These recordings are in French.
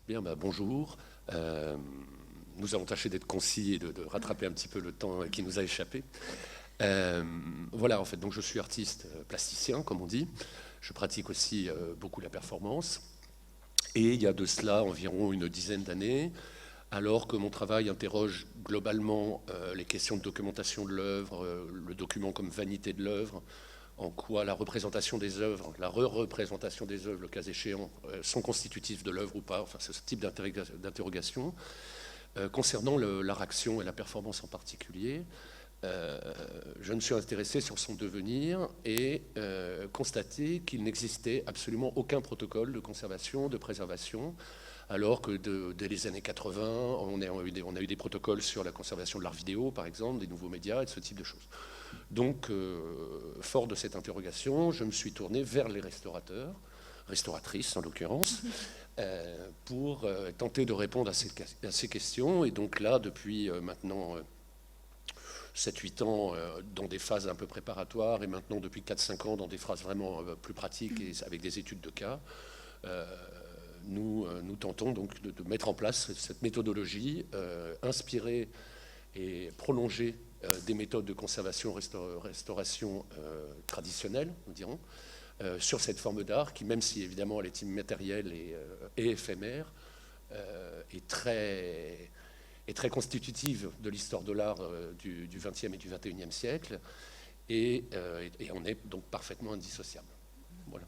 Bien, bonjour. Nous allons tâcher d'être concis et de rattraper un petit peu le temps qui nous a échappé. Voilà, en fait, donc je suis artiste plasticien, comme on dit. Je pratique aussi beaucoup la performance. Et il y a de cela environ une dizaine d'années, alors que mon travail interroge globalement les questions de documentation de l'œuvre, le document comme vanité de l'œuvre, en quoi la représentation des œuvres, la re-représentation des œuvres, le cas échéant, sont constitutifs de l'œuvre ou pas, enfin ce type d'interrogation. Concernant l'art action et la performance en particulier, je me suis intéressé sur son devenir et constaté qu'il n'existait absolument aucun protocole de conservation, de préservation, alors que dès les années 80, on a eu des protocoles sur la conservation de l'art vidéo, par exemple, des nouveaux médias et de ce type de choses. Donc, fort de cette interrogation, je me suis tourné vers les restaurateurs, restauratrices en l'occurrence, pour tenter de répondre à ces questions. Et donc là, depuis maintenant 7-8 ans, dans des phases un peu préparatoires, et maintenant depuis 4-5 ans, dans des phases vraiment plus pratiques et avec des études de cas, nous tentons donc de mettre en place cette méthodologie inspirée et prolongée des méthodes de conservation, restauration traditionnelles, nous dirons, sur cette forme d'art qui, même si évidemment elle est immatérielle et éphémère, est très constitutive de l'histoire de l'art du XXe et du XXIe siècle, et on est donc parfaitement indissociable. Voilà.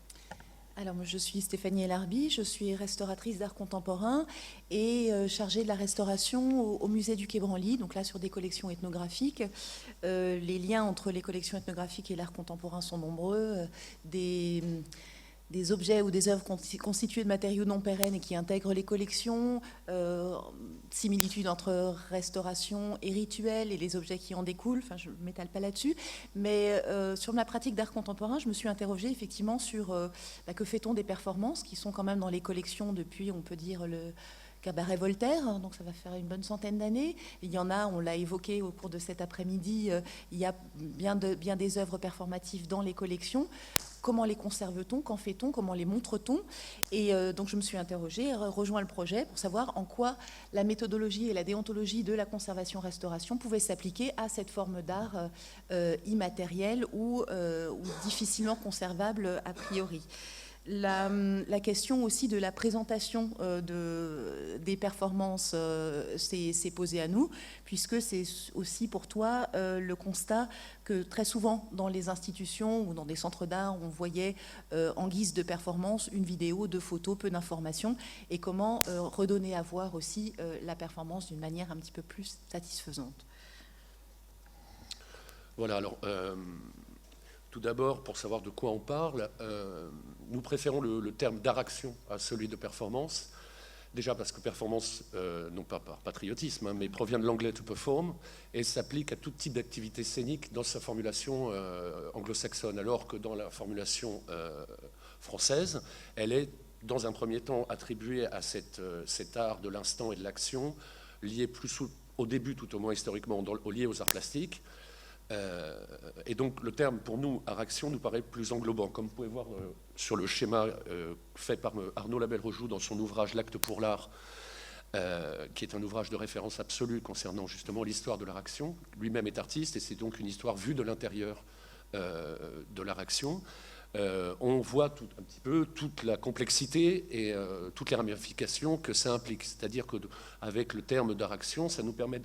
Alors, moi, je suis Stéphanie Elarbi, je suis restauratrice d'art contemporain et chargée de la restauration au musée du Quai Branly, donc là sur des collections ethnographiques. Les liens entre les collections ethnographiques et l'art contemporain sont nombreux. Des objets ou des œuvres constituées de matériaux non pérennes et qui intègrent les collections, similitudes entre restauration et rituel et les objets qui en découlent, enfin je ne m'étale pas là-dessus, mais sur ma pratique d'art contemporain, je me suis interrogée effectivement sur que fait-on des performances qui sont quand même dans les collections depuis, on peut dire, le Cabaret Voltaire, donc ça va faire une bonne centaine d'années. Il y en a, on l'a évoqué au cours de cet après-midi, il y a bien des œuvres performatives dans les collections. Comment les conserve-t-on? Qu'en fait-on? Comment les montre-t-on? Et donc je me suis interrogée, rejoint le projet pour savoir en quoi la méthodologie et la déontologie de la conservation-restauration pouvaient s'appliquer à cette forme d'art immatérielle ou difficilement conservable a priori. La question aussi de la présentation des performances s'est posée à nous, puisque c'est aussi pour toi le constat que très souvent dans les institutions ou dans des centres d'art, on voyait en guise de performance une vidéo, 2 photos, peu d'informations, et comment redonner à voir aussi la performance d'une manière un petit peu plus satisfaisante. Voilà, alors... Tout d'abord, pour savoir de quoi on parle, nous préférons le terme d'art-action à celui de performance. Déjà parce que performance, non pas par patriotisme, mais provient de l'anglais to perform et s'applique à tout type d'activité scénique dans sa formulation anglo-saxonne, alors que dans la formulation française, elle est dans un premier temps attribuée à cet art de l'instant et de l'action, lié au début tout au moins historiquement, lié aux arts plastiques. Et donc le terme pour nous, art-action, nous paraît plus englobant. Comme vous pouvez voir sur le schéma fait par Arnaud Labelle-Rojoux dans son ouvrage L'acte pour l'art, qui est un ouvrage de référence absolue concernant justement l'histoire de l'art-action. Lui-même est artiste et c'est donc une histoire vue de l'intérieur de l'art-action. On voit un petit peu toute la complexité et toutes les ramifications que ça implique. C'est-à-dire qu'avec le terme d'art-action, ça nous permet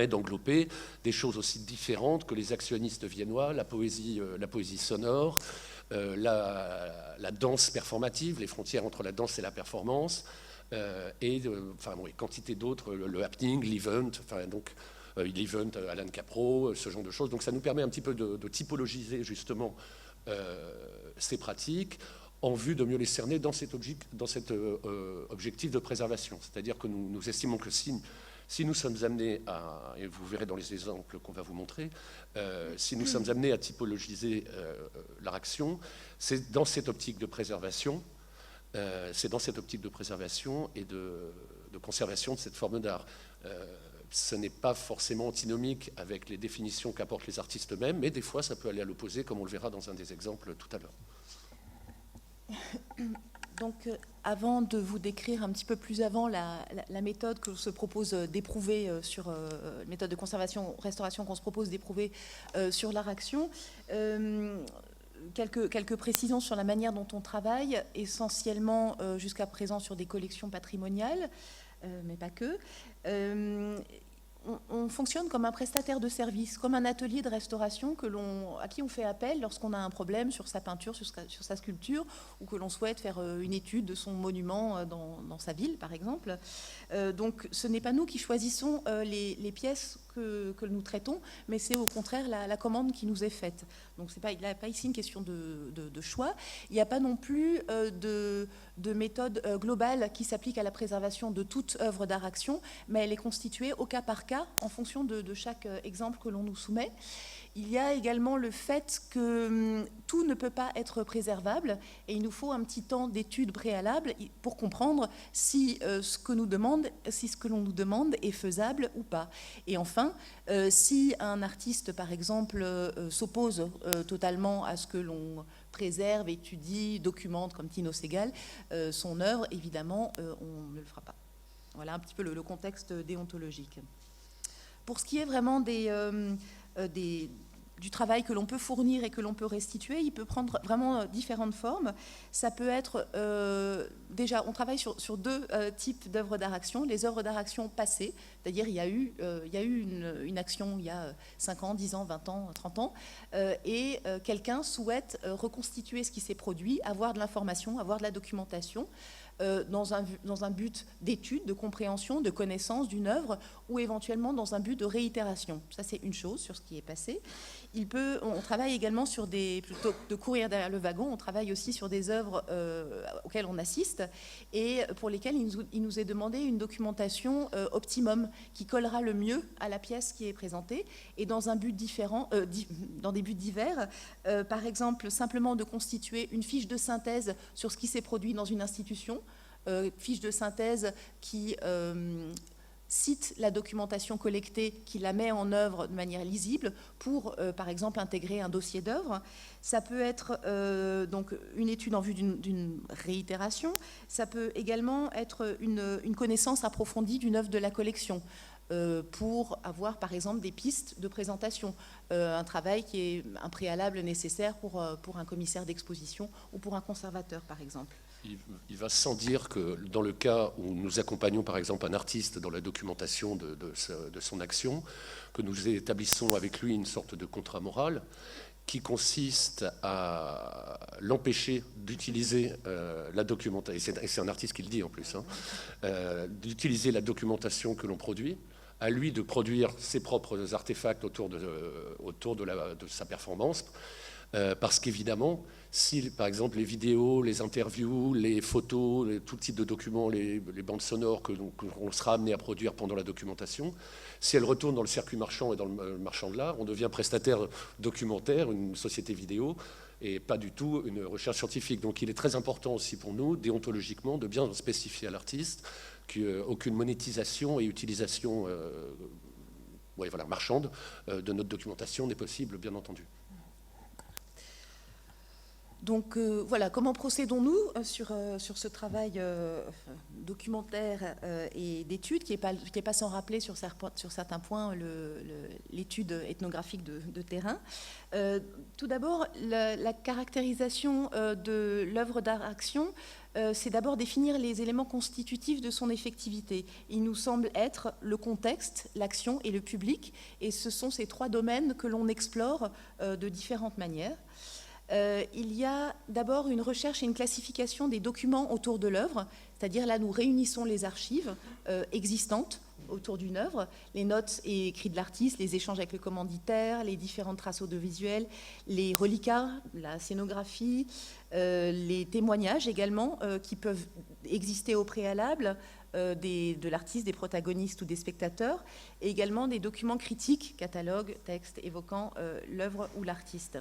d'englober des choses aussi différentes que les actionnistes viennois, la poésie sonore, la danse performative, les frontières entre la danse et la performance, quantité d'autres, le happening, l'event, l'event, Alan Capro, ce genre de choses. Donc ça nous permet un petit peu de typologiser justement ces pratiques en vue de mieux les cerner dans cet objectif de préservation. C'est-à-dire que nous estimons que si nous sommes amenés à, et vous verrez dans les exemples qu'on va vous montrer, si nous sommes amenés à typologiser leur action, c'est dans cette optique de préservation, et de conservation de cette forme d'art. Ce n'est pas forcément antinomique avec les définitions qu'apportent les artistes eux-mêmes, mais des fois ça peut aller à l'opposé, comme on le verra dans un des exemples tout à l'heure. Donc, avant de vous décrire un petit peu plus avant la méthode que se propose d'éprouver sur la méthode de conservation-restauration qu'on se propose d'éprouver sur l'art-action, quelques précisions sur la manière dont on travaille, essentiellement jusqu'à présent sur des collections patrimoniales, mais pas que. On fonctionne comme un prestataire de service, comme un atelier de restauration à qui on fait appel lorsqu'on a un problème sur sa peinture, sur sa sculpture, ou que l'on souhaite faire une étude de son monument dans sa ville, par exemple. Donc ce n'est pas nous qui choisissons les pièces que nous traitons, mais c'est au contraire la commande qui nous est faite. Donc il n'y a pas ici une question de choix. Il n'y a pas non plus de méthode globale qui s'applique à la préservation de toute œuvre d'art-action, mais elle est constituée au cas par cas en fonction de chaque exemple que l'on nous soumet. Il y a également le fait que tout ne peut pas être préservable et il nous faut un petit temps d'étude préalable pour comprendre si ce que l'on nous demande est faisable ou pas. Et enfin, si un artiste, par exemple, s'oppose totalement à ce que l'on préserve, étudie, documente, comme Tino Sehgal, son œuvre, évidemment, on ne le fera pas. Voilà un petit peu le contexte déontologique. Pour ce qui est vraiment du travail que l'on peut fournir et que l'on peut restituer, il peut prendre vraiment différentes formes. Ça peut être, déjà, on travaille sur deux types d'œuvres d'art-action. Les œuvres d'art-action passées, c'est-à-dire il y a eu une action il y a 5 ans, 10 ans, 20 ans, 30 ans, et quelqu'un souhaite reconstituer ce qui s'est produit, avoir de l'information, avoir de la documentation, dans un but d'étude, de compréhension, de connaissance d'une œuvre, ou éventuellement dans un but de réitération. Ça, c'est une chose sur ce qui est passé. On travaille également plutôt que de courir derrière le wagon, on travaille aussi sur des œuvres auxquelles on assiste et pour lesquelles il nous est demandé une documentation optimum qui collera le mieux à la pièce qui est présentée et dans un but différent, dans des buts divers. Par exemple, simplement de constituer une fiche de synthèse sur ce qui s'est produit dans une institution, fiche de synthèse qui cite la documentation collectée, qui la met en œuvre de manière lisible pour, par exemple, intégrer un dossier d'œuvre. Ça peut être donc une étude en vue d'une réitération. Ça peut également être une connaissance approfondie d'une œuvre de la collection pour avoir, par exemple, des pistes de présentation. Un travail qui est un préalable nécessaire pour un commissaire d'exposition ou pour un conservateur, par exemple. Il va sans dire que dans le cas où nous accompagnons par exemple un artiste dans la documentation de son action, que nous établissons avec lui une sorte de contrat moral qui consiste à l'empêcher d'utiliser la documentation, et c'est un artiste qui le dit en plus, d'utiliser la documentation que l'on produit, à lui de produire ses propres artefacts autour de sa performance, parce qu'évidemment, si par exemple les vidéos, les interviews, les photos, tout type de documents, les bandes sonores que l'on sera amené à produire pendant la documentation, si elles retournent dans le circuit marchand et dans le marchand de l'art, on devient prestataire documentaire, une société vidéo, et pas du tout une recherche scientifique. Donc il est très important aussi pour nous, déontologiquement, de bien spécifier à l'artiste qu'aucune monétisation et utilisation marchande de notre documentation n'est possible, bien entendu. Donc voilà, comment procédons-nous sur ce travail documentaire et d'étude qui est pas sans rappeler sur certains points l'étude ethnographique de terrain. Tout d'abord, la caractérisation de l'œuvre d'art-action, c'est d'abord définir les éléments constitutifs de son effectivité. Il nous semble être le contexte, l'action et le public, et ce sont ces trois domaines que l'on explore de différentes manières. Il y a d'abord une recherche et une classification des documents autour de l'œuvre, c'est-à-dire là nous réunissons les archives existantes autour d'une œuvre, les notes et écrits de l'artiste, les échanges avec le commanditaire, les différentes traces audiovisuelles, les reliquats, la scénographie, les témoignages également qui peuvent exister au préalable de l'artiste, des protagonistes ou des spectateurs, et également des documents critiques, catalogues, textes évoquant l'œuvre ou l'artiste.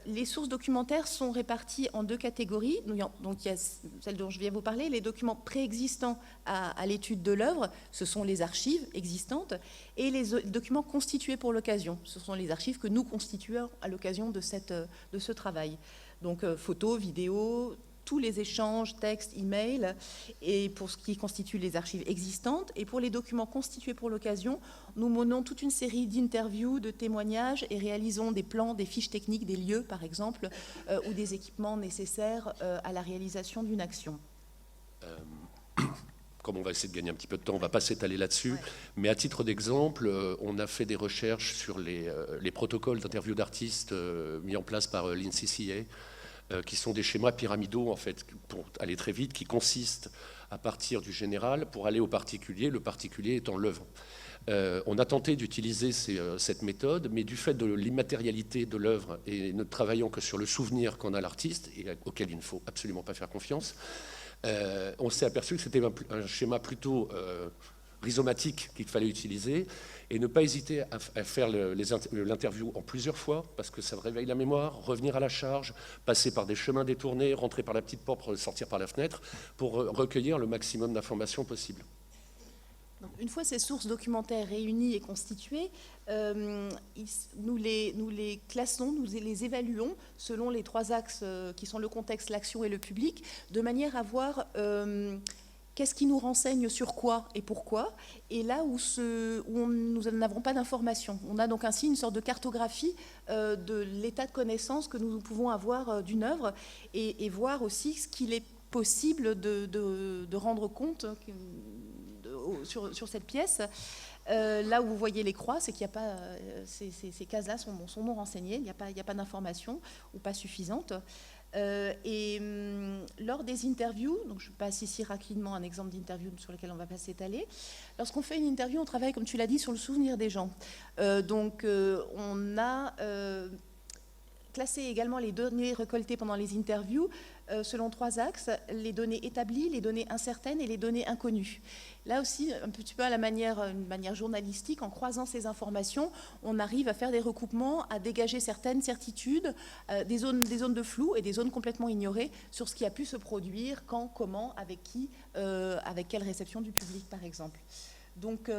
Les sources documentaires sont réparties en deux catégories. Donc il y a celle dont je viens vous parler, les documents préexistants à l'étude de l'œuvre, ce sont les archives existantes, et les documents constitués pour l'occasion, ce sont les archives que nous constituons à l'occasion de ce travail. Donc photos, vidéos, tous les échanges, textes, emails, et pour ce qui constitue les archives existantes. Et pour les documents constitués pour l'occasion, nous menons toute une série d'interviews, de témoignages et réalisons des plans, des fiches techniques, des lieux, par exemple, ou des équipements nécessaires à la réalisation d'une action. Comme on va essayer de gagner un petit peu de temps, on ne va pas s'étaler là-dessus. Ouais. Mais à titre d'exemple, on a fait des recherches sur les protocoles d'interview d'artistes mis en place par l'INCCA, qui sont des schémas pyramidaux, en fait, pour aller très vite, qui consistent à partir du général pour aller au particulier, le particulier étant l'œuvre. On a tenté d'utiliser cette méthode, mais du fait de l'immatérialité de l'œuvre et ne travaillant que sur le souvenir qu'en a l'artiste, et auquel il ne faut absolument pas faire confiance, on s'est aperçu que c'était un schéma plutôt rhizomatique qu'il fallait utiliser, et ne pas hésiter à faire l'interview en plusieurs fois, parce que ça réveille la mémoire, revenir à la charge, passer par des chemins détournés, rentrer par la petite porte pour sortir par la fenêtre, pour recueillir le maximum d'informations possible. Donc, une fois ces sources documentaires réunies et constituées, nous les classons, nous les évaluons selon les 3 axes qui sont le contexte, l'action et le public, de manière à voir qu'est-ce qui nous renseigne sur quoi et pourquoi, et là où nous n'avons pas d'informations. On a donc ainsi une sorte de cartographie de l'état de connaissance que nous pouvons avoir d'une œuvre, et voir aussi ce qu'il est possible de rendre compte sur cette pièce. Là où vous voyez les croix, c'est qu'il n'y a pas, ces cases-là sont non renseignées, il n'y a pas d'informations ou pas suffisantes. Lors des interviews, donc je passe ici rapidement un exemple d'interview sur lequel on ne va pas s'étaler. Lorsqu'on fait une interview, on travaille, comme tu l'as dit, sur le souvenir des gens. On a classé également les données récoltées pendant les interviews selon 3 axes: les données établies, les données incertaines et les données inconnues. Là aussi, un petit peu à une manière journalistique, en croisant ces informations, on arrive à faire des recoupements, à dégager certaines certitudes, des zones de flou et des zones complètement ignorées sur ce qui a pu se produire, quand, comment, avec qui, avec quelle réception du public, par exemple. Donc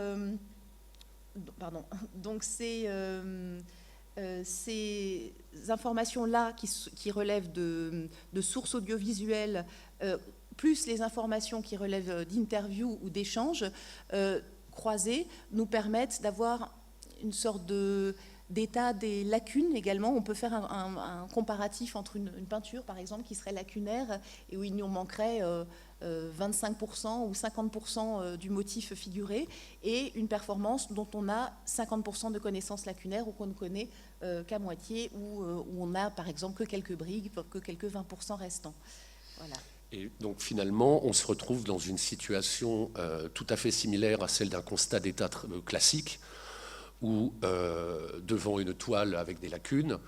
ces informations-là qui relèvent de sources audiovisuelles, plus les informations qui relèvent d'interviews ou d'échanges croisés, nous permettent d'avoir une sorte d'état des lacunes également. On peut faire un comparatif entre une peinture, par exemple, qui serait lacunaire et où il nous manquerait 25% ou 50% du motif figuré, et une performance dont on a 50% de connaissances lacunaires ou qu'on ne connaît qu'à moitié, où on a par exemple que quelques briques, que quelques 20% restants. Voilà. Et donc finalement, on se retrouve dans une situation tout à fait similaire à celle d'un constat d'état classique, où devant une toile avec des lacunes,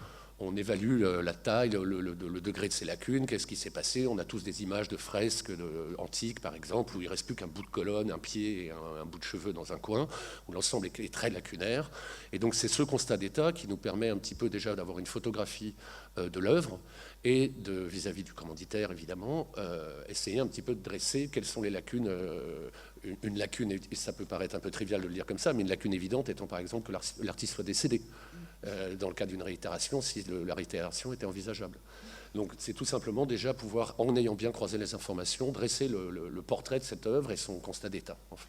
on évalue la taille, le degré de ces lacunes, qu'est-ce qui s'est passé. On a tous des images de fresques antiques, par exemple, où il ne reste plus qu'un bout de colonne, un pied et un bout de cheveux dans un coin, où l'ensemble est très lacunaire. Et donc c'est ce constat d'état qui nous permet un petit peu déjà d'avoir une photographie de l'œuvre, et vis-à-vis du commanditaire, évidemment, essayer un petit peu de dresser quelles sont les lacunes. Une lacune, et ça peut paraître un peu trivial de le dire comme ça, mais une lacune évidente étant par exemple que l'artiste soit décédé, dans le cas d'une réitération, si la réitération était envisageable. Donc c'est tout simplement déjà pouvoir, en ayant bien croisé les informations, dresser le portrait de cette œuvre et son constat d'état, en fait.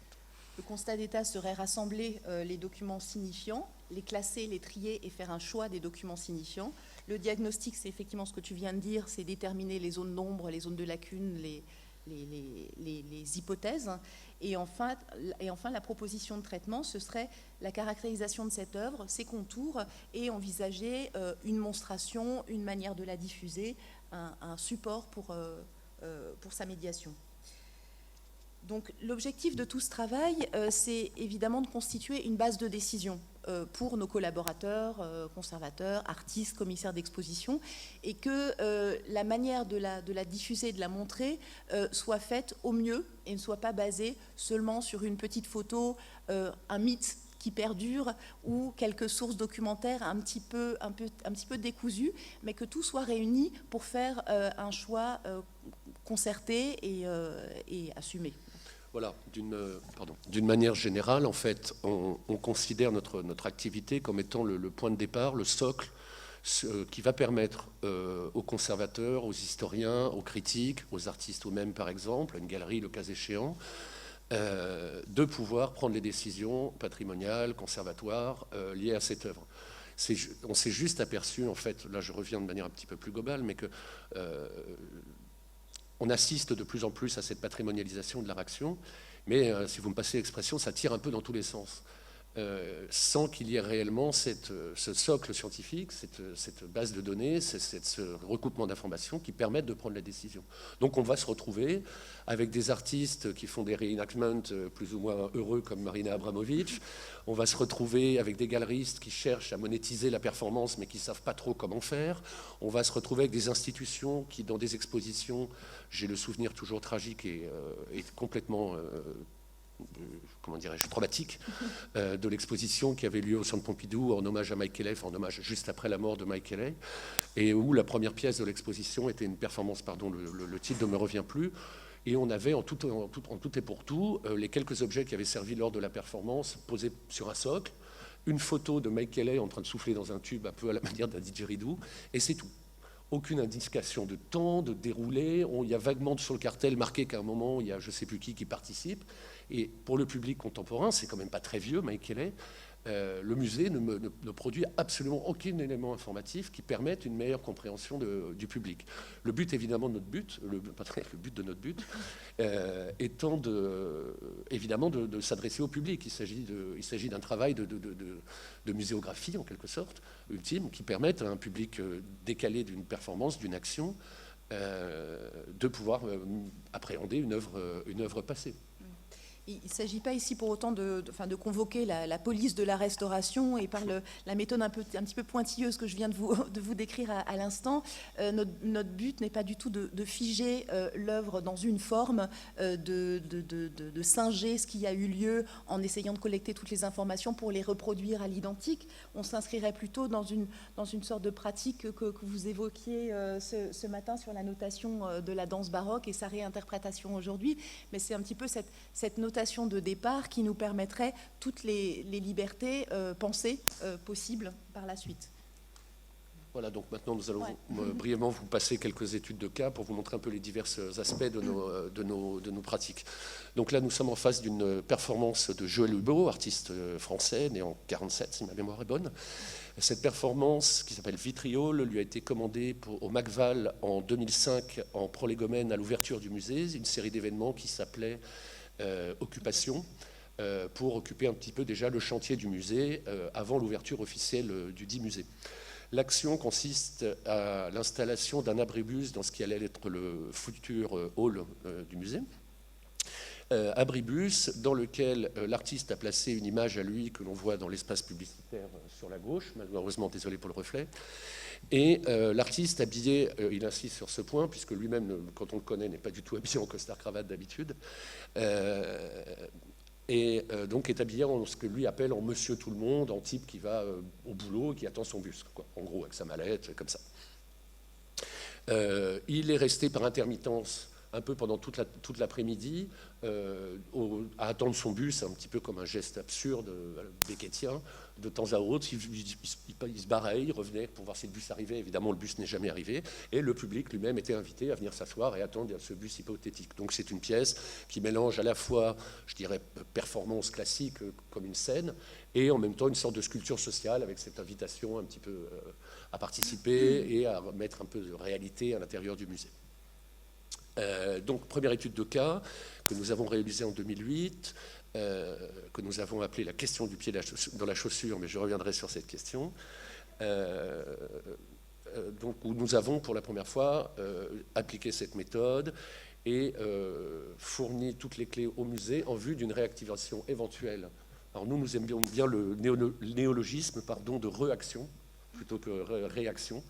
Le constat d'état serait rassembler les documents signifiants, les classer, les trier et faire un choix des documents signifiants. Le diagnostic, c'est effectivement ce que tu viens de dire, c'est déterminer les zones d'ombre, les zones de lacunes, les hypothèses. Et enfin, la proposition de traitement, ce serait la caractérisation de cette œuvre, ses contours, et envisager une monstration, une manière de la diffuser, un support pour sa médiation. Donc l'objectif de tout ce travail, c'est évidemment de constituer une base de décision pour nos collaborateurs, conservateurs, artistes, commissaires d'exposition, et que la manière de la diffuser, de la montrer, soit faite au mieux et ne soit pas basée seulement sur une petite photo, un mythe qui perdure, ou quelques sources documentaires un petit peu décousues, mais que tout soit réuni pour faire un choix concerté et assumé. Voilà, d'une manière générale, en fait, on considère notre activité comme étant le point de départ, le socle qui va permettre aux conservateurs, aux historiens, aux critiques, aux artistes eux-mêmes par exemple, à une galerie le cas échéant, de pouvoir prendre les décisions patrimoniales, conservatoires liées à cette œuvre. On s'est juste aperçu, en fait, là je reviens de manière un petit peu plus globale, mais que on assiste de plus en plus à cette patrimonialisation de l'art action, mais si vous me passez l'expression, ça tire un peu dans tous les sens. Sans qu'il y ait réellement ce socle scientifique, cette base de données, ce recoupement d'informations qui permettent de prendre la décision. Donc on va se retrouver avec des artistes qui font des reenactments plus ou moins heureux comme Marina Abramovic. On va se retrouver avec des galeristes qui cherchent à monétiser la performance mais qui ne savent pas trop comment faire. On va se retrouver avec des institutions qui, dans des expositions, j'ai le souvenir toujours tragique et complètement... comment dirais-je, traumatique de l'exposition qui avait lieu au Centre Pompidou en hommage à Mike Kelley, en hommage juste après la mort de Mike Kelley, et où la première pièce de l'exposition était une performance, pardon, le titre ne me revient plus, et on avait en tout et pour tout les quelques objets qui avaient servi lors de la performance posés sur un socle, une photo de Mike Kelley en train de souffler dans un tube un peu à la manière d'un didgeridoo, et c'est tout. Aucune indication de temps, de déroulé. Il y a vaguement sur le cartel marqué qu'à un moment, il y a je ne sais plus qui participe. Et pour le public contemporain, c'est quand même pas très vieux, Mike Kelley, le musée ne produit absolument aucun élément informatif qui permette une meilleure compréhension du public. Le but, évidemment, de notre but, le but de notre but, étant évidemment de s'adresser au public. Il s'agit d'un travail de muséographie, en quelque sorte, ultime, qui permette à un public décalé d'une performance, d'une action, de pouvoir appréhender une œuvre passée. Il ne s'agit pas ici pour autant de convoquer la police de la restauration et par la méthode un petit peu pointilleuse que je viens de vous décrire à l'instant. Notre but n'est pas du tout de figer l'œuvre dans une forme, de singer ce qui a eu lieu en essayant de collecter toutes les informations pour les reproduire à l'identique. On s'inscrirait plutôt dans une sorte de pratique que vous évoquiez ce matin sur la notation de la danse baroque et sa réinterprétation aujourd'hui. Mais c'est un petit peu cette notation de départ qui nous permettrait toutes les libertés pensées possibles par la suite. Voilà, donc maintenant nous allons brièvement vous passer quelques études de cas pour vous montrer un peu les divers aspects de nos pratiques. Donc là, nous sommes en face d'une performance de Joël Hubeau, artiste français, né en 1947, si ma mémoire est bonne. Cette performance, qui s'appelle Vitriol, lui a été commandée au Macval en 2005 en prolégomène à l'ouverture du musée, une série d'événements qui s'appelait Occupation, pour occuper un petit peu déjà le chantier du musée avant l'ouverture officielle du dit musée. L'action consiste à l'installation d'un abribus dans ce qui allait être le futur hall du musée. Abribus dans lequel l'artiste a placé une image à lui que l'on voit dans l'espace publicitaire sur la gauche, malheureusement désolé pour le reflet. Et l'artiste habillé, il insiste sur ce point, puisque lui-même, quand on le connaît, n'est pas du tout habillé en costard-cravate d'habitude, donc est habillé en ce que lui appelle en monsieur tout le monde, en type qui va au boulot et qui attend son bus, quoi. En gros, avec sa mallette, comme ça. Il est resté par intermittence un peu pendant toute l'après-midi à attendre son bus, un petit peu comme un geste absurde beckettien. De temps à autre, il se barrait, il revenait pour voir si le bus arrivait. Évidemment, le bus n'est jamais arrivé. Et le public lui-même était invité à venir s'asseoir et attendre ce bus hypothétique. Donc c'est une pièce qui mélange à la fois, je dirais, performance classique comme une scène, et en même temps une sorte de sculpture sociale avec cette invitation un petit peu à participer et à mettre un peu de réalité à l'intérieur du musée. Donc, première étude de cas que nous avons réalisée en 2008, que nous avons appelée la question du pied dans la chaussure, mais je reviendrai sur cette question, donc, où nous avons pour la première fois appliqué cette méthode et fourni toutes les clés au musée en vue d'une réactivation éventuelle. Alors nous aimions bien le néologisme de réaction plutôt que réaction.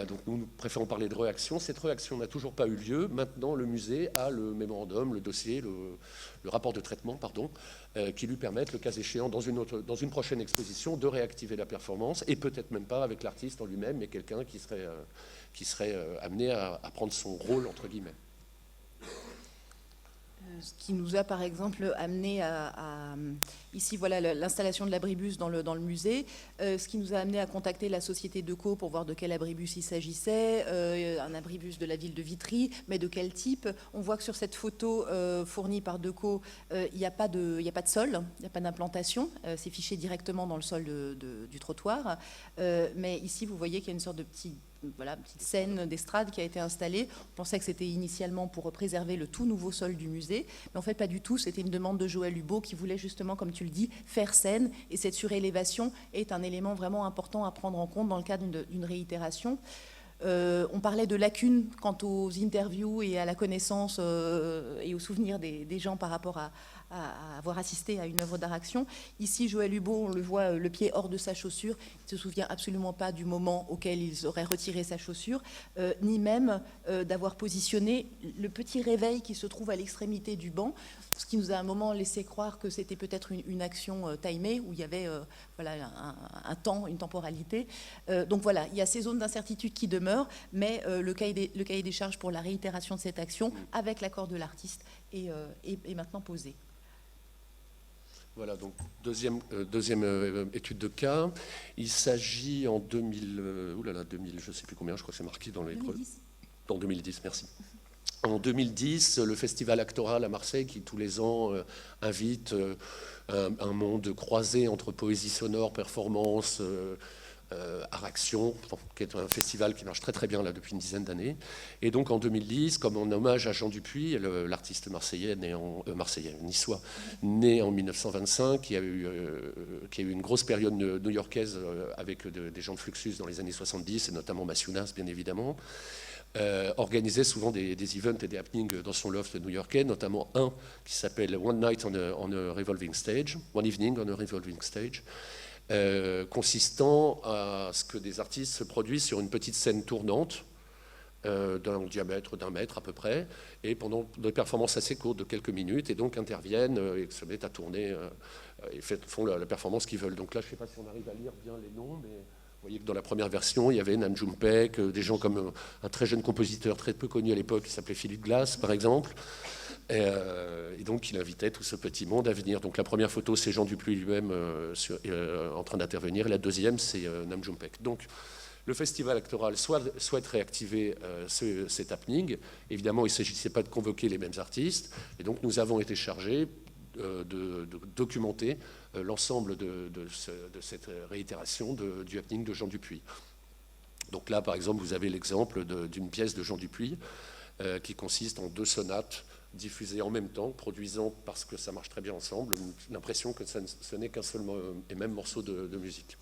Donc nous préférons parler de réaction. Cette réaction n'a toujours pas eu lieu. Maintenant, le musée a le mémorandum, le dossier, le rapport de traitement, qui lui permettent, le cas échéant, dans une prochaine exposition, de réactiver la performance, et peut-être même pas avec l'artiste en lui-même, mais quelqu'un qui serait amené à prendre son rôle, entre guillemets. Ce qui nous a par exemple amené ici voilà l'installation de l'abribus dans le musée, ce qui nous a amené à contacter la société Decaux pour voir de quel abribus il s'agissait, un abribus de la ville de Vitry, mais de quel type. On voit que sur cette photo fournie par Decaux, il n'y a pas de sol, il n'y a pas d'implantation, c'est fiché directement dans le sol du trottoir, mais ici vous voyez qu'il y a une sorte de petite scène d'estrade qui a été installée. On pensait que c'était initialement pour préserver le tout nouveau sol du musée, mais en fait pas du tout, c'était une demande de Joël Hubaut qui voulait justement, comme tu le dis, faire scène, et cette surélévation est un élément vraiment important à prendre en compte dans le cadre d'une réitération. On parlait de lacunes quant aux interviews et à la connaissance et aux souvenirs des gens par rapport à avoir assisté à une œuvre d'art-action. Ici, Joël Hubaut, on le voit le pied hors de sa chaussure. Il ne se souvient absolument pas du moment auquel ils auraient retiré sa chaussure, ni même d'avoir positionné le petit réveil qui se trouve à l'extrémité du banc, ce qui nous a à un moment laissé croire que c'était peut-être une action timée, où il y avait un temps, une temporalité. Donc voilà, il y a ces zones d'incertitude qui demeurent, mais le cahier des charges pour la réitération de cette action, avec l'accord de l'artiste, est maintenant posé. Voilà, donc deuxième étude de cas. Il s'agit en 2000, je ne sais plus combien, je crois que c'est marqué dans les... 2010. En 2010, merci. En 2010, le Festival Actoral à Marseille, qui tous les ans invite un monde croisé entre poésie sonore, performance, art-action, qui est un festival qui marche très très bien là depuis une dizaine d'années. Et donc en 2010, comme en hommage à Jean Dupuy, l'artiste marseillais, niçois, né en 1925, qui a eu une grosse période new-yorkaise avec des gens de Fluxus dans les années 70, et notamment Massiunas, bien évidemment, organisait souvent des events et des happenings dans son loft new-yorkais, notamment un qui s'appelle One Night on a Revolving Stage, One Evening on a Revolving Stage, consistant à ce que des artistes se produisent sur une petite scène tournante d'un diamètre d'1 mètre à peu près, et pendant des performances assez courtes de quelques minutes, et donc interviennent et se mettent à tourner et font la performance qu'ils veulent. Donc là, je ne sais pas si on arrive à lire bien les noms, mais vous voyez que dans la première version, il y avait Nam June Paik, des gens comme un très jeune compositeur très peu connu à l'époque qui s'appelait Philip Glass, par exemple. Et donc, il invitait tout ce petit monde à venir. Donc, la première photo, c'est Jean Dupuy lui-même en train d'intervenir. Et la deuxième, c'est Nam June Paik. Donc, le festival actoral souhaite réactiver cet happening. Évidemment, il ne s'agissait pas de convoquer les mêmes artistes. Et donc, nous avons été chargés de documenter l'ensemble de cette réitération du happening de Jean Dupuy. Donc là, par exemple, vous avez l'exemple d'une pièce de Jean Dupuy qui consiste en 2 sonates diffusées en même temps, produisant, parce que ça marche très bien ensemble, l'impression que ce n'est qu'un seul et même morceau de musique.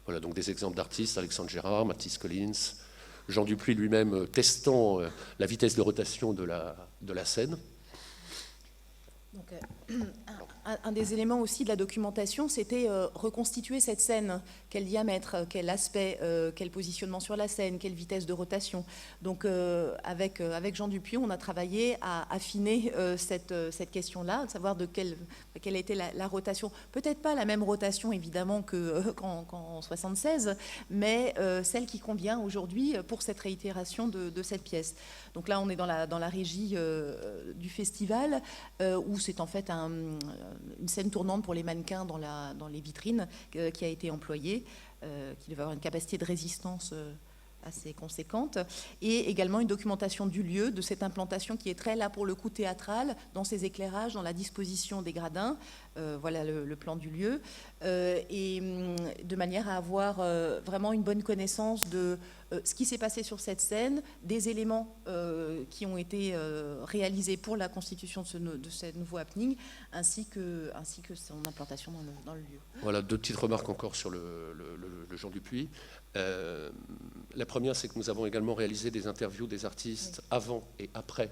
Voilà donc des exemples d'artistes, Alexandre Gérard, Mathis Collins, Jean Dupuy lui-même testant la vitesse de rotation de la scène. Donc, un des éléments aussi de la documentation, c'était reconstituer cette scène, quel diamètre, quel aspect, quel positionnement sur la scène, quelle vitesse de rotation. Donc avec Jean Dupuy, on a travaillé à affiner cette question-là, de savoir quelle a été la rotation. Peut-être pas la même rotation évidemment qu'en 76, mais celle qui convient aujourd'hui pour cette réitération de cette pièce. Donc là, on est dans la régie du festival, où c'est en fait une scène tournante pour les mannequins dans les vitrines qui a été employée, qui devait avoir une capacité de résistance assez conséquente, et également une documentation du lieu, de cette implantation qui est très, là pour le coup, théâtrale, dans ses éclairages, dans la disposition des gradins. Voilà le plan du lieu, et de manière à avoir vraiment une bonne connaissance de ce qui s'est passé sur cette scène, des éléments qui ont été réalisés pour la constitution de ce nouveau happening, ainsi que son implantation dans le lieu. Voilà, 2 petites remarques encore sur le Jean Dupuy. La première, c'est que nous avons également réalisé des interviews des artistes avant et après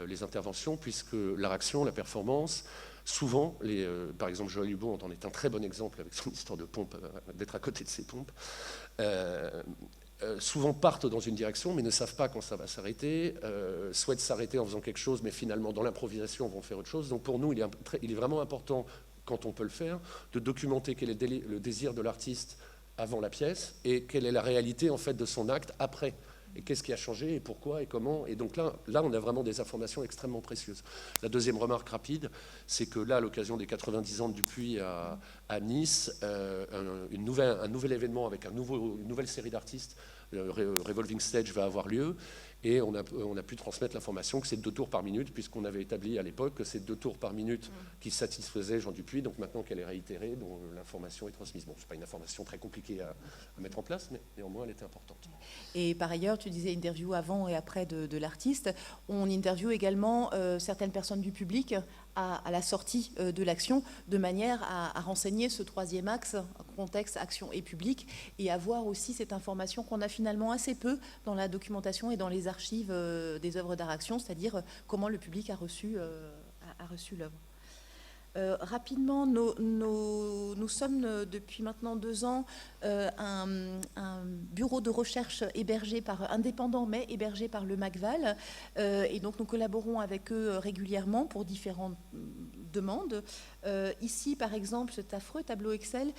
les interventions, puisque l'art-action, la performance, souvent, par exemple, Joël Hubaut en est un très bon exemple avec son histoire de pompe, d'être à côté de ses pompes, souvent partent dans une direction, mais ne savent pas quand ça va s'arrêter, souhaitent s'arrêter en faisant quelque chose, mais finalement, dans l'improvisation, vont faire autre chose. Donc pour nous, il est vraiment important, quand on peut le faire, de documenter quel est le désir de l'artiste avant la pièce et quelle est la réalité en fait de son acte après et qu'est-ce qui a changé, et pourquoi, et comment. Et donc là, on a vraiment des informations extrêmement précieuses. La deuxième remarque rapide, c'est que là, à l'occasion des 90 ans de Dupuis à Nice, un nouvel événement avec une nouvelle série d'artistes, Revolving Stage, va avoir lieu. Et on a pu transmettre l'information que c'est 2 tours par minute, puisqu'on avait établi à l'époque que c'est 2 tours par minute qui satisfaisaient Jean Dupuis. Donc maintenant qu'elle est réitérée, dont l'information est transmise. Bon, ce n'est pas une information très compliquée à mettre en place, mais néanmoins, elle était importante. Et par ailleurs, tu disais interview avant et après de l'artiste. On interviewe également certaines personnes du public à la sortie de l'action, de manière à renseigner ce troisième axe, contexte, action et public, et avoir aussi cette information qu'on a finalement assez peu dans la documentation et dans les archives des œuvres d'art-action, c'est-à-dire comment le public a reçu l'œuvre. Rapidement, nous sommes depuis maintenant 2 ans un bureau de recherche indépendant, mais hébergé par le MACVAL. Et donc nous collaborons avec eux régulièrement pour différentes demandes. Ici, par exemple, cet affreux tableau Excel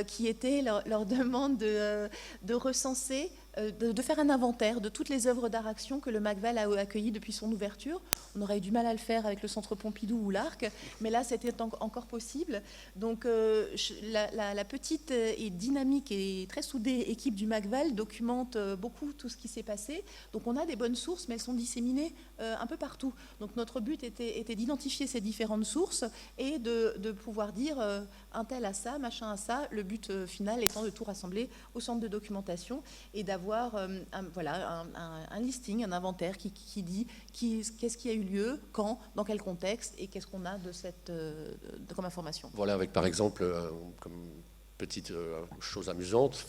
qui était leur demande de recenser, de faire un inventaire de toutes les œuvres d'art-action que le MACVAL a accueillies depuis son ouverture. On aurait eu du mal à le faire avec le Centre Pompidou ou l'Arc, mais là, c'était encore possible. Donc, la petite et dynamique et très soudée équipe du MACVAL documente beaucoup tout ce qui s'est passé. Donc, on a des bonnes sources, mais elles sont disséminées un peu partout. Donc, notre but était d'identifier ces différentes sources et de pouvoir dire un tel à ça, machin à ça, le but final étant de tout rassembler au centre de documentation et d'avoir un listing, un inventaire qui dit qu'est-ce qui a eu lieu, quand, dans quel contexte et qu'est-ce qu'on a comme information. Voilà, avec par exemple, comme petite chose amusante,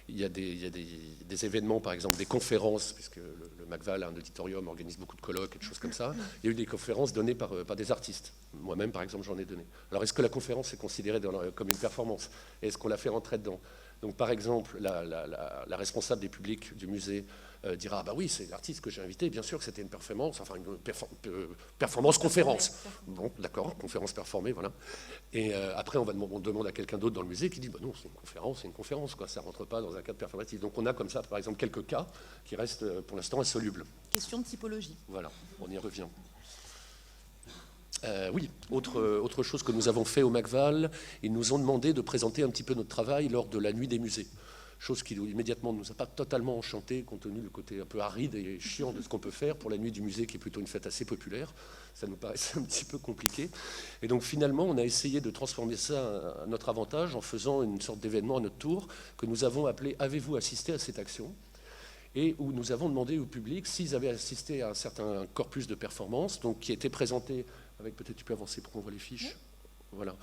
il y a des événements, par exemple des conférences, puisque le MACVAL a un auditorium, organise beaucoup de colloques et de choses comme ça. Il y a eu des conférences données par des artistes. Moi-même, par exemple, j'en ai donné. Alors, est-ce que la conférence est considérée comme une performance? Est-ce qu'on la fait rentrer dedans? Donc, par exemple, la responsable des publics du musée dira ah bah oui, c'est l'artiste que j'ai invité, bien sûr que c'était une performance, enfin une performance conférence. Bon, d'accord, conférence performée, voilà. Et après, on demande à quelqu'un d'autre dans le musée qui dit bah non, c'est une conférence, quoi, ça ne rentre pas dans un cadre performatif. Donc on a comme ça, par exemple, quelques cas qui restent pour l'instant insolubles. Question de typologie. Voilà, on y revient. Oui, autre chose que nous avons fait au MACVAL, ils nous ont demandé de présenter un petit peu notre travail lors de la nuit des musées. Chose qui immédiatement ne nous a pas totalement enchanté, compte tenu du côté un peu aride et chiant de ce qu'on peut faire pour la nuit du musée, qui est plutôt une fête assez populaire. Ça nous paraissait un petit peu compliqué. Et donc finalement, on a essayé de transformer ça à notre avantage en faisant une sorte d'événement à notre tour que nous avons appelé « Avez-vous assisté à cette action ?» et où nous avons demandé au public s'ils avaient assisté à un certain corpus de performances, donc qui était présenté avec, peut-être tu peux avancer pour qu'on voit les fiches. Voilà.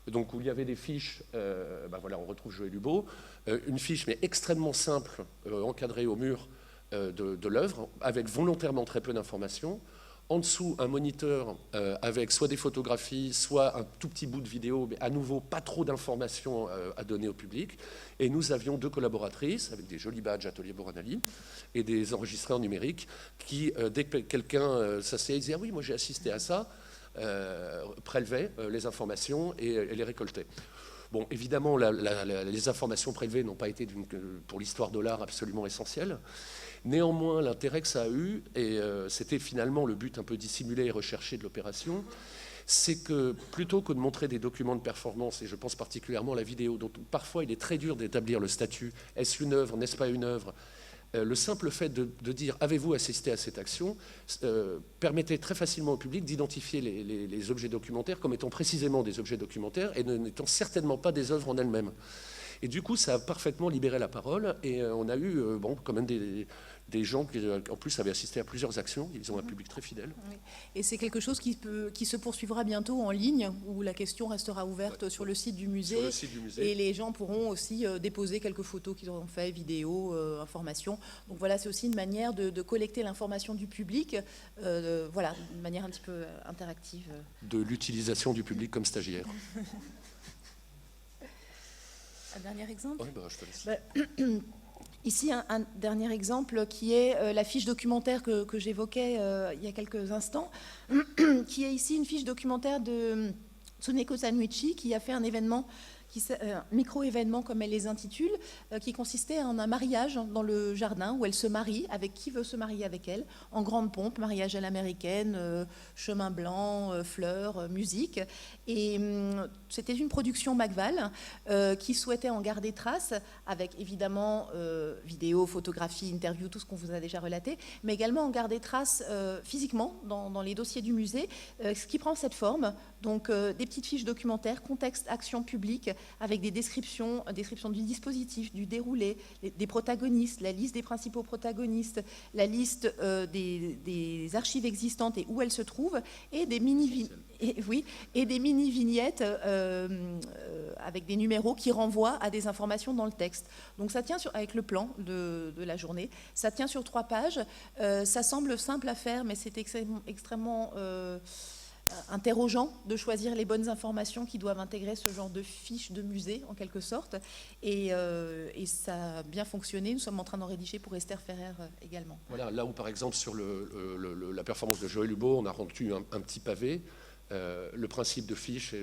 Donc où il y avait des fiches, voilà, on retrouve Joël Hubaut, une fiche mais extrêmement simple, encadrée au mur de l'œuvre, avec volontairement très peu d'informations. En dessous, un moniteur avec soit des photographies, soit un tout petit bout de vidéo, mais à nouveau pas trop d'informations à donner au public. Et nous avions 2 collaboratrices avec des jolis badges Atelier Boranali et des enregistreurs numériques qui, dès que quelqu'un s'asseyait, disait « Ah oui, moi j'ai assisté à ça », prélevait les informations et les récoltait. Bon, évidemment, les informations prélevées n'ont pas été, pour l'histoire de l'art, absolument essentielles. Néanmoins, l'intérêt que ça a eu, et c'était finalement le but un peu dissimulé et recherché de l'opération, c'est que plutôt que de montrer des documents de performance, et je pense particulièrement à la vidéo, dont parfois il est très dur d'établir le statut, est-ce une œuvre, n'est-ce pas une œuvre, le simple fait de dire « avez-vous assisté à cette action » permettait très facilement au public d'identifier les objets documentaires comme étant précisément des objets documentaires et n'étant certainement pas des œuvres en elles-mêmes. Et du coup, ça a parfaitement libéré la parole et on a eu quand même des gens qui, en plus, avaient assisté à plusieurs actions. Ils ont un public très fidèle. Oui. Et c'est quelque chose qui se poursuivra bientôt en ligne, où la question restera ouverte sur le site du musée. Sur le site du musée. Et les gens pourront aussi déposer quelques photos qu'ils auront fait, vidéos, informations. Donc voilà, c'est aussi une manière de collecter l'information du public, voilà, d'une manière un petit peu interactive. De l'utilisation du public comme stagiaire. Un dernier exemple? Oui, je te laisse. Ici, un dernier exemple qui est la fiche documentaire que j'évoquais il y a quelques instants, qui est ici une fiche documentaire de Tsuneko Sanuichi qui a fait un événement micro-événements comme elle les intitule, qui consistait en un mariage dans le jardin où elle se marie avec qui veut se marier avec elle, en grande pompe, mariage à l'américaine, chemin blanc, fleurs, musique. Et c'était une production Macval qui souhaitait en garder trace, avec évidemment vidéo, photographie, interview, tout ce qu'on vous a déjà relaté, mais également en garder trace physiquement dans les dossiers du musée, ce qui prend cette forme, donc des petites fiches documentaires, contexte, action publique, avec des descriptions du dispositif, du déroulé, des protagonistes, la liste des principaux protagonistes, la liste des archives existantes et où elles se trouvent, et des mini-vignettes avec des numéros qui renvoient à des informations dans le texte. Donc ça tient avec le plan de la journée, ça tient sur 3 pages, ça semble simple à faire, mais c'est extrêmement interrogeant de choisir les bonnes informations qui doivent intégrer ce genre de fiche de musée, en quelque sorte. Et ça a bien fonctionné. Nous sommes en train d'en rédiger pour Esther Ferrer également. Voilà, là où, par exemple, sur la performance de Joël Hubaut, on a rendu un petit pavé. Le principe de fiche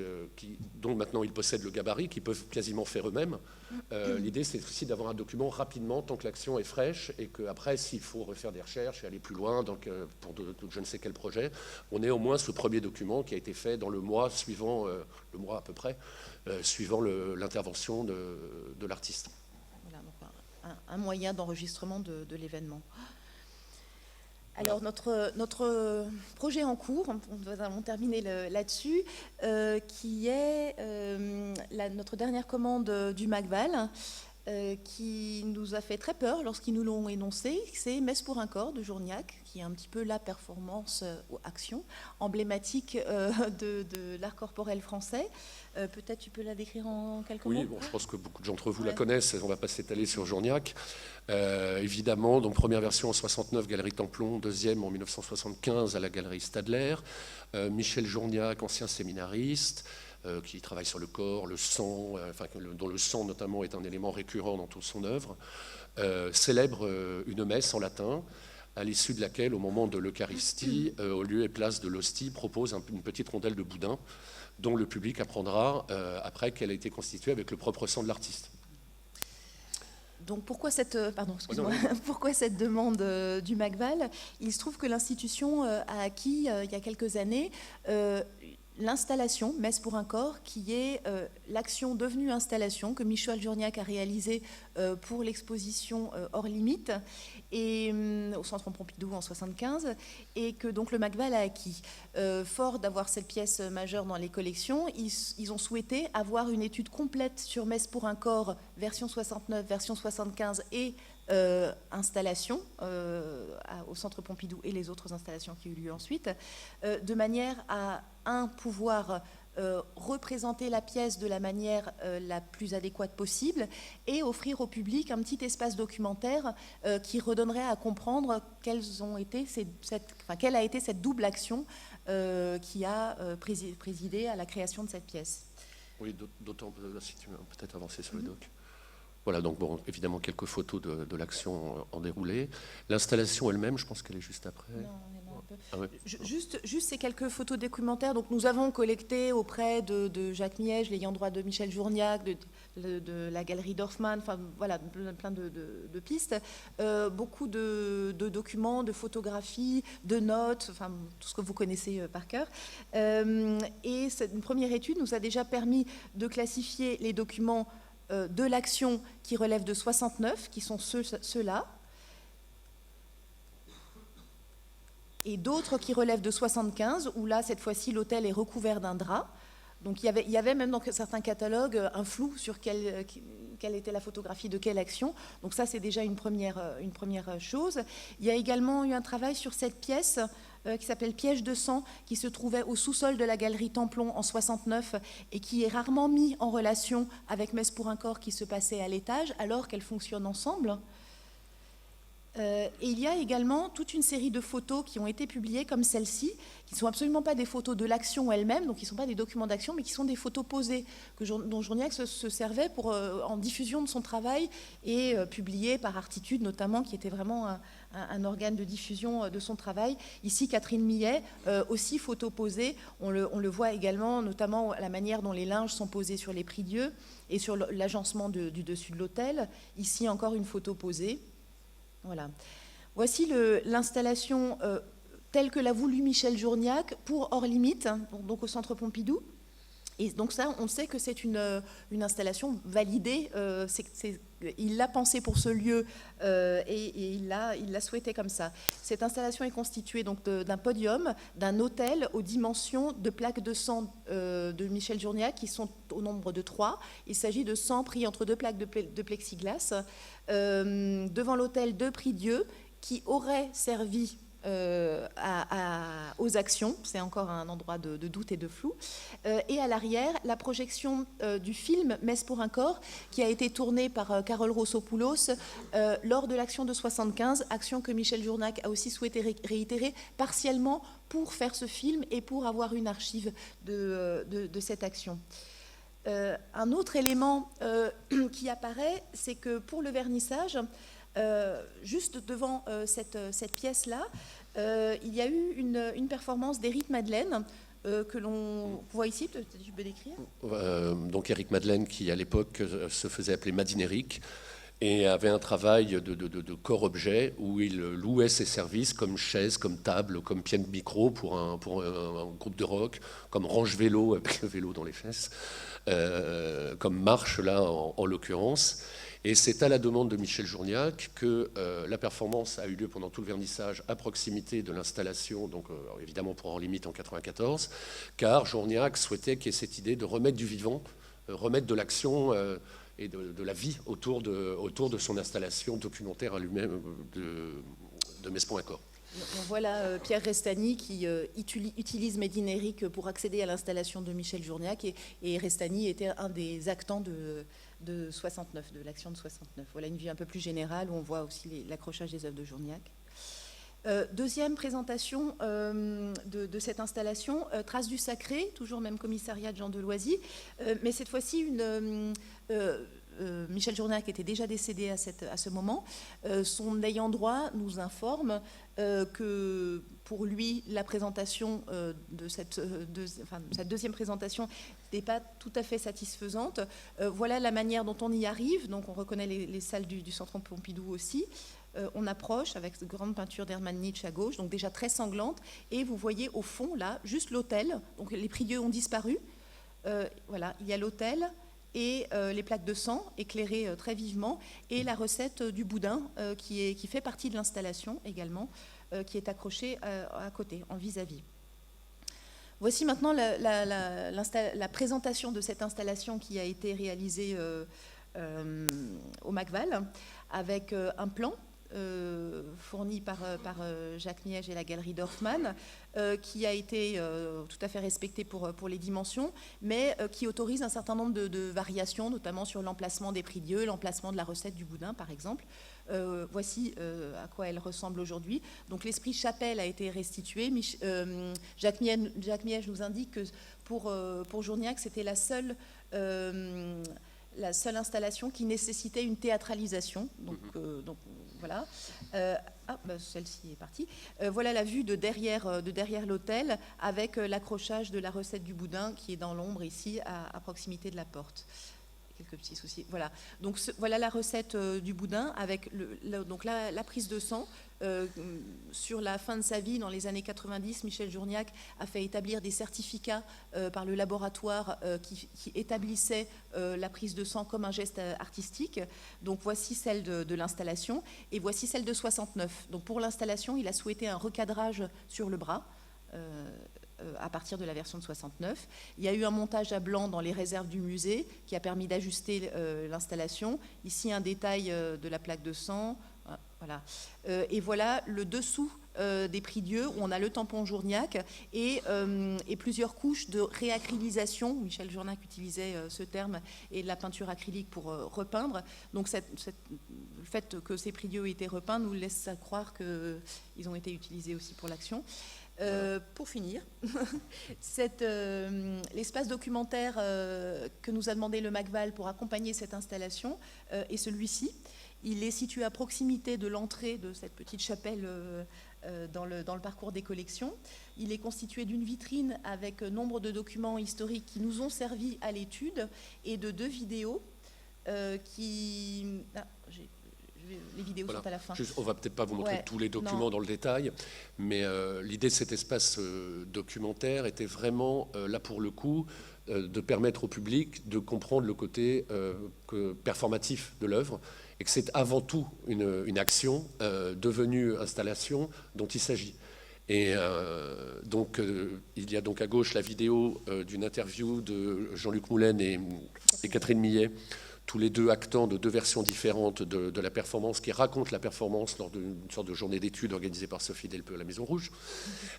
dont maintenant ils possèdent le gabarit, qu'ils peuvent quasiment faire eux-mêmes. L'idée, c'est aussi d'avoir un document rapidement, tant que l'action est fraîche, et qu'après, s'il faut refaire des recherches et aller plus loin, donc, pour je ne sais quel projet, on ait au moins ce premier document qui a été fait dans le mois suivant, le mois à peu près, suivant l'intervention de l'artiste. Voilà, donc un moyen d'enregistrement de l'événement. Alors notre projet en cours, nous allons terminer là-dessus, qui est notre dernière commande du Macval, qui nous a fait très peur lorsqu'ils nous l'ont énoncé, c'est Messe pour un corps de Journiac, qui est un petit peu la performance ou action emblématique de l'art corporel français. Peut-être tu peux la décrire en quelques mots. Oui, bon, je pense que beaucoup d'entre vous la connaissent, on ne va pas s'étaler sur Journiac. Évidemment, donc première version en 69, Galerie Templon, deuxième en 1975 à la Galerie Stadler. Michel Journiac, ancien séminariste, qui travaille sur le corps, le sang, dont le sang notamment est un élément récurrent dans toute son œuvre, célèbre une messe en latin, à l'issue de laquelle, au moment de l'Eucharistie, au lieu et place de l'hostie, propose une petite rondelle de boudin, dont le public apprendra après qu'elle a été constituée avec le propre sang de l'artiste. Donc pourquoi cette demande du Macval? Il se trouve que l'institution a acquis, il y a quelques années, l'installation Messe pour un corps, qui est l'action devenue installation que Michel Journiac a réalisée pour l'exposition Hors Limite, et au Centre Pompidou en 1975, et que donc le Macval a acquis. Fort d'avoir cette pièce majeure dans les collections, ils ont souhaité avoir une étude complète sur Messe pour un corps, version 69, version 75 et installation au Centre Pompidou et les autres installations qui ont eu lieu ensuite, de manière à pouvoir représenter la pièce de la manière la plus adéquate possible et offrir au public un petit espace documentaire qui redonnerait à comprendre quelle a été cette double action qui a présidé à la création de cette pièce. Oui, d'autant si tu veux peut-être avancer sur le doc. Voilà, donc bon, évidemment quelques photos de l'action en déroulé. L'installation elle-même, je pense qu'elle est juste après. Non, on est un peu. Ah ouais. Juste ces quelques photos documentaires. Donc nous avons collecté auprès de Jacques Miège, l'ayant droit de Michel Journiac, de la galerie Dorfman, enfin voilà, plein de pistes, beaucoup de documents, de photographies, de notes, enfin tout ce que vous connaissez par cœur. Et une première étude nous a déjà permis de classifier les documents de l'action qui relèvent de 69, qui sont ceux-là, et d'autres qui relèvent de 75, où là, cette fois-ci, l'autel est recouvert d'un drap. Donc il y avait même dans certains catalogues un flou sur quelle était la photographie de quelle action. Donc ça, c'est déjà une première chose. Il y a également eu un travail sur cette pièce qui s'appelle Piège de sang, qui se trouvait au sous-sol de la galerie Templon en 69 et qui est rarement mis en relation avec Messe pour un corps qui se passait à l'étage, alors qu'elles fonctionnent ensemble. Et il y a également toute une série de photos qui ont été publiées comme celle-ci, qui ne sont absolument pas des photos de l'action elle-même, donc qui ne sont pas des documents d'action, mais qui sont des photos posées dont Journiac se servait en diffusion de son travail et publiées par Artitude notamment, qui était vraiment un organe de diffusion de son travail. Ici, Catherine Millet, aussi photo posée. On le voit également, notamment la manière dont les linges sont posés sur les prie-dieu et sur l'agencement du dessus de l'autel. Ici, encore une photo posée. Voilà. Voici l'installation telle que l'a voulu Michel Journiac pour Hors Limite, donc au Centre Pompidou. Et donc ça, on sait que c'est une installation validée. Il l'a pensé pour ce lieu et il l'a souhaité comme ça. Cette installation est constituée donc d'un podium, d'un autel aux dimensions de plaques de sang de Michel Journiac qui sont au nombre de 3. Il s'agit de 100 pris entre 2 plaques de plexiglas. Devant l'autel, 2 prie-dieu qui auraient servi aux actions, c'est encore un endroit de doute et de flou, et à l'arrière, la projection du film Messe pour un corps, qui a été tourné par Carole Rossopoulos lors de l'action de 75, action que Michel Journiac a aussi souhaité réitérer partiellement pour faire ce film et pour avoir une archive de cette action. Un autre élément qui apparaît, c'est que pour le vernissage, juste devant cette pièce-là, il y a eu une performance d'Éric Madeleine que l'on voit ici. Peut-être tu peux décrire. Donc Éric Madeleine, qui à l'époque se faisait appeler Madine Éric, et avait un travail de corps-objet où il louait ses services comme chaise, comme table, comme pied de micro pour un groupe de rock, comme range-vélo avec le vélo dans les fesses, comme marche là en l'occurrence. Et c'est à la demande de Michel Journiac que la performance a eu lieu pendant tout le vernissage à proximité de l'installation, donc évidemment pour Hors Limite en 94, car Journiac souhaitait qu'il y ait cette idée de remettre du vivant, remettre de l'action et de la vie autour de son installation documentaire à lui-même de Messe pour un corps. Donc voilà Pierre Restany qui utilise Médine Éric pour accéder à l'installation de Michel Journiac et Restany était un des actants de 69, de l'action de 69. Voilà une vue un peu plus générale où on voit aussi l'accrochage des œuvres de Journiac. Deuxième présentation de cette installation, Traces du Sacré, toujours même commissariat de Jean Deloisy, mais cette fois-ci Michel Journiac était déjà décédé à ce moment. Son ayant droit nous informe que pour lui, la présentation de cette deuxième présentation n'est pas tout à fait satisfaisante. Voilà la manière dont on y arrive. Donc on reconnaît les salles du Centre Pompidou aussi. On approche avec cette grande peinture d'Hermann Nietzsche à gauche, donc déjà très sanglante. Et vous voyez au fond, là, juste l'autel. Donc les prie-dieu ont disparu. Voilà, il y a l'autel et les plaques de sang éclairées très vivement, et la recette du boudin qui fait partie de l'installation également, qui est accrochée à côté, en vis-à-vis. Voici maintenant la présentation de cette installation qui a été réalisée au Macval, avec un plan fourni par Jacques Miège et la galerie Dorfman, qui a été tout à fait respecté pour les dimensions, mais qui autorise un certain nombre de variations, notamment sur l'emplacement des prie-dieu, l'emplacement de la recette du boudin, par exemple. Voici à quoi elle ressemble aujourd'hui. Donc l'esprit chapelle a été restitué. Jacques Miège nous indique que pour Journiac, c'était la seule installation qui nécessitait une théâtralisation. Donc voilà. Celle-ci est partie. Voilà la vue de derrière l'autel avec l'accrochage de la recette du boudin qui est dans l'ombre ici à proximité de la porte. Quelques petits soucis. Voilà. Donc voilà la recette du boudin avec donc la prise de sang. Sur la fin de sa vie, dans les années 90, Michel Journiac a fait établir des certificats par le laboratoire qui établissaient la prise de sang comme un geste artistique. Donc voici celle de l'installation et voici celle de 69. Donc pour l'installation, il a souhaité un recadrage sur le bras. À partir de la version de 69. Il y a eu un montage à blanc dans les réserves du musée qui a permis d'ajuster l'installation. Ici, un détail de la plaque de sang. Voilà. Et voilà le dessous des prie-dieu, où on a le tampon Journiac et plusieurs couches de réacrylisation. Michel Journiac utilisait ce terme, et de la peinture acrylique pour repeindre. Donc le fait que ces prie-dieu aient été repeints nous laisse croire qu'ils ont été utilisés aussi pour l'action. Pour finir, l'espace documentaire que nous a demandé le MACVAL pour accompagner cette installation est celui-ci. Il est situé à proximité de l'entrée de cette petite chapelle dans le parcours des collections. Il est constitué d'une vitrine avec nombre de documents historiques qui nous ont servi à l'étude et de 2 vidéos qui... les vidéos sont à la fin. On ne va peut-être pas vous montrer tous les documents dans le détail, mais l'idée de cet espace documentaire était vraiment, là pour le coup, de permettre au public de comprendre le côté performatif de l'œuvre, et que c'est avant tout une action devenue installation dont il s'agit. Et donc, il y a donc à gauche la vidéo d'une interview de Jean-Luc Moulin et Catherine Millet, tous les deux actant de 2 versions différentes de la performance, qui racontent la performance lors d'une sorte de journée d'études organisée par Sophie Delpeux à la Maison Rouge.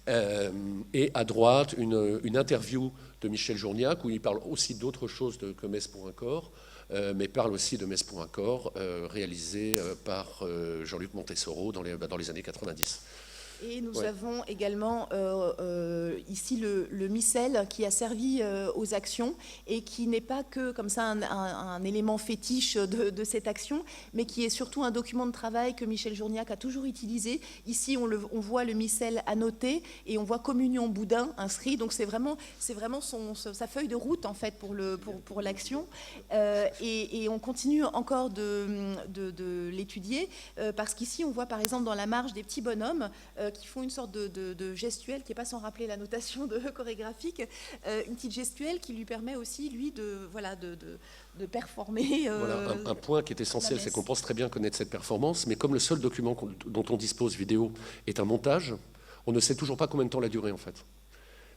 Et à droite, une interview de Michel Journiac, où il parle aussi d'autres choses que Metz pour un corps, mais parle aussi de Metz pour un corps, réalisé par Jean-Luc Montessoro dans les années 90. Et nous avons également ici le missel qui a servi aux actions et qui n'est pas que comme ça un élément fétiche de cette action, mais qui est surtout un document de travail que Michel Journiac a toujours utilisé. Ici, on voit le missel annoté et on voit Communion Boudin inscrit. Donc c'est vraiment sa feuille de route en fait pour l'action. Et on continue encore de l'étudier parce qu'ici on voit par exemple dans la marge des petits bonhommes qui font une sorte de gestuelle qui n'est pas sans rappeler la notation chorégraphique, une petite gestuelle qui lui permet aussi, lui, de performer. Voilà, un point qui est essentiel, c'est qu'on pense très bien connaître cette performance, mais comme le seul document dont on dispose vidéo est un montage, on ne sait toujours pas combien de temps la durée, en fait.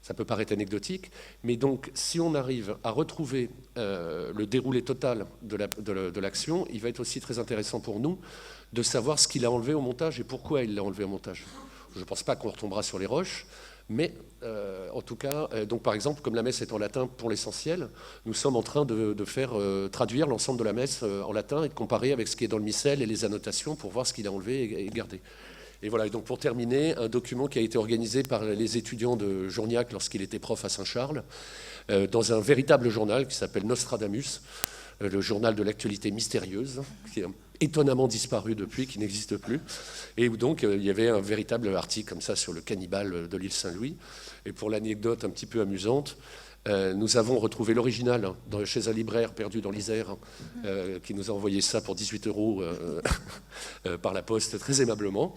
Ça peut paraître anecdotique, mais donc si on arrive à retrouver le déroulé total de l'action, il va être aussi très intéressant pour nous de savoir ce qu'il a enlevé au montage et pourquoi il l'a enlevé au montage. Je ne pense pas qu'on retombera sur les roches, mais en tout cas, donc par exemple, comme la messe est en latin pour l'essentiel, nous sommes en train de faire traduire l'ensemble de la messe en latin et de comparer avec ce qui est dans le missel et les annotations pour voir ce qu'il a enlevé et gardé. Et voilà, donc pour terminer, un document qui a été organisé par les étudiants de Journiac lorsqu'il était prof à Saint-Charles, dans un véritable journal qui s'appelle Nostradamus, le journal de l'actualité mystérieuse, qui est étonnamment disparu depuis, qui n'existe plus, et où donc il y avait un véritable article comme ça sur le cannibale de l'île Saint-Louis. Et pour l'anecdote un petit peu amusante, nous avons retrouvé l'original chez un libraire perdu dans l'Isère, qui nous a envoyé ça pour 18 € par la poste, très aimablement.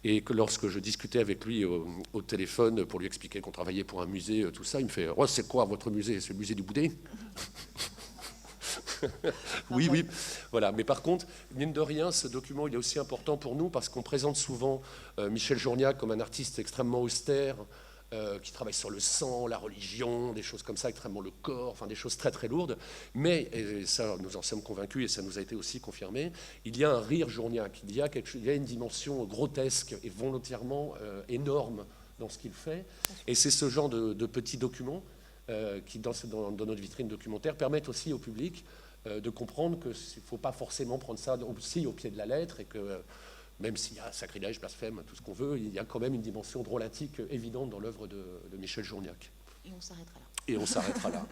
Et que lorsque je discutais avec lui au téléphone pour lui expliquer qu'on travaillait pour un musée, tout ça, il me fait « Oh, c'est quoi votre musée? C'est le musée du Boudet ?» Oui, oui, voilà. Mais par contre, mine de rien, ce document il est aussi important pour nous parce qu'on présente souvent Michel Journiac comme un artiste extrêmement austère, qui travaille sur le sang, la religion, des choses comme ça, extrêmement le corps, enfin des choses très très lourdes. Mais, et ça nous en sommes convaincus et ça nous a été aussi confirmé, il y a un rire Journiac, il y a une dimension grotesque et volontairement énorme dans ce qu'il fait. Et c'est ce genre de petits documents qui, dans notre vitrine documentaire, permettent aussi au public de comprendre qu'il ne faut pas forcément prendre ça aussi au pied de la lettre et que même s'il y a sacrilège, blasphème, tout ce qu'on veut, il y a quand même une dimension drôlatique évidente dans l'œuvre de Michel Journiac. Et on s'arrêtera là. Et on s'arrêtera là.